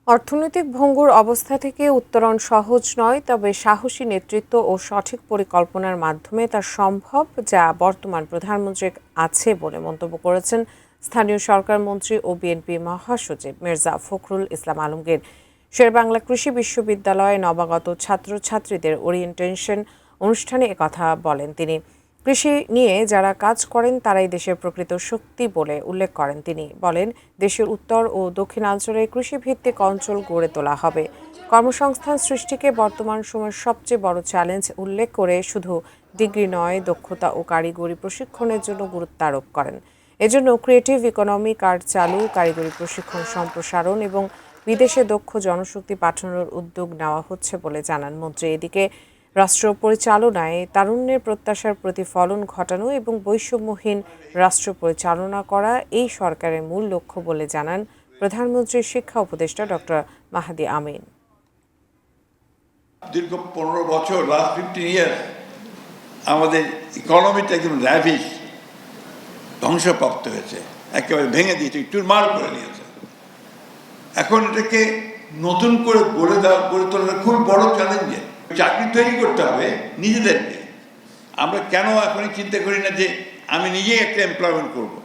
অর্থনৈতিক ভঙ্গুর অবস্থা থেকে উত্তরণ সহজ নয়, তবে সাহসী নেতৃত্ব ও সঠিক পরিকল্পনার মাধ্যমে তা সম্ভব, যা বর্তমান প্রধানমন্ত্রীর আছে বলে মন্তব্য করেছেন স্থানীয় সরকার মন্ত্রী ও বিএনপি মহাসচিব মির্জা ফখরুল ইসলাম আলমগীর। শেরেবাংলা কৃষি বিশ্ববিদ্যালয়ে নবাগত ছাত্রছাত্রীদের ওরিয়েন্টেশন অনুষ্ঠানে একথা বলেন তিনি। কৃষি নিয়ে যারা কাজ করেন তারাই দেশের প্রকৃত শক্তি বলে উল্লেখ করেন তিনি। বলেন, দেশের উত্তর ও দক্ষিণাঞ্চলে কৃষিভিত্তিক অঞ্চল গড়ে তোলা হবে। কর্মসংস্থান সৃষ্টিকে বর্তমান সময়ের সবচেয়ে বড় চ্যালেঞ্জ উল্লেখ করে শুধু ডিগ্রি নয়, দক্ষতা ও কারিগরি প্রশিক্ষণের জন্য গুরুত্ব আরোপ করেন। এজন্য ক্রিয়েটিভ ইকোনমি কার্ড চালু, কারিগরি প্রশিক্ষণ সম্প্রসারণ এবং বিদেশে দক্ষ জনশক্তি পাঠানোর উদ্যোগ নেওয়া হচ্ছে বলে জানান মন্ত্রী। এদিকে রাষ্ট্র পরিচালনায় তারুণ্যের প্রত্যাশার প্রতিফলন ঘটানো এবং বৈষম্যহীন রাষ্ট্র পরিচালনা করা এই সরকারের মূল লক্ষ্য বলে জানান প্রধানমন্ত্রীর শিক্ষা উপদেষ্টা ডক্টর মাহাদি আমিন। দীর্ঘ 15 বছর, লাস্ট 15 ইয়ার্স আমাদের ইকোনমিটা একদম র্যাভিশ ধ্বংসপ্রাপ্ত হয়েছে, একেবারে ভেঙে দিয়েছে, চুরমার করে দিয়েছে। এখন এটাকে নতুন করে গড়ে তোলাটা খুব বড় চ্যালেঞ্জের। চাকরি তৈরি করতে হবে নিজেদেরকে। আমরা কেন এখনই চিন্তা করি না যে আমি নিজেই একটা এমপ্লয়মেন্ট করবো?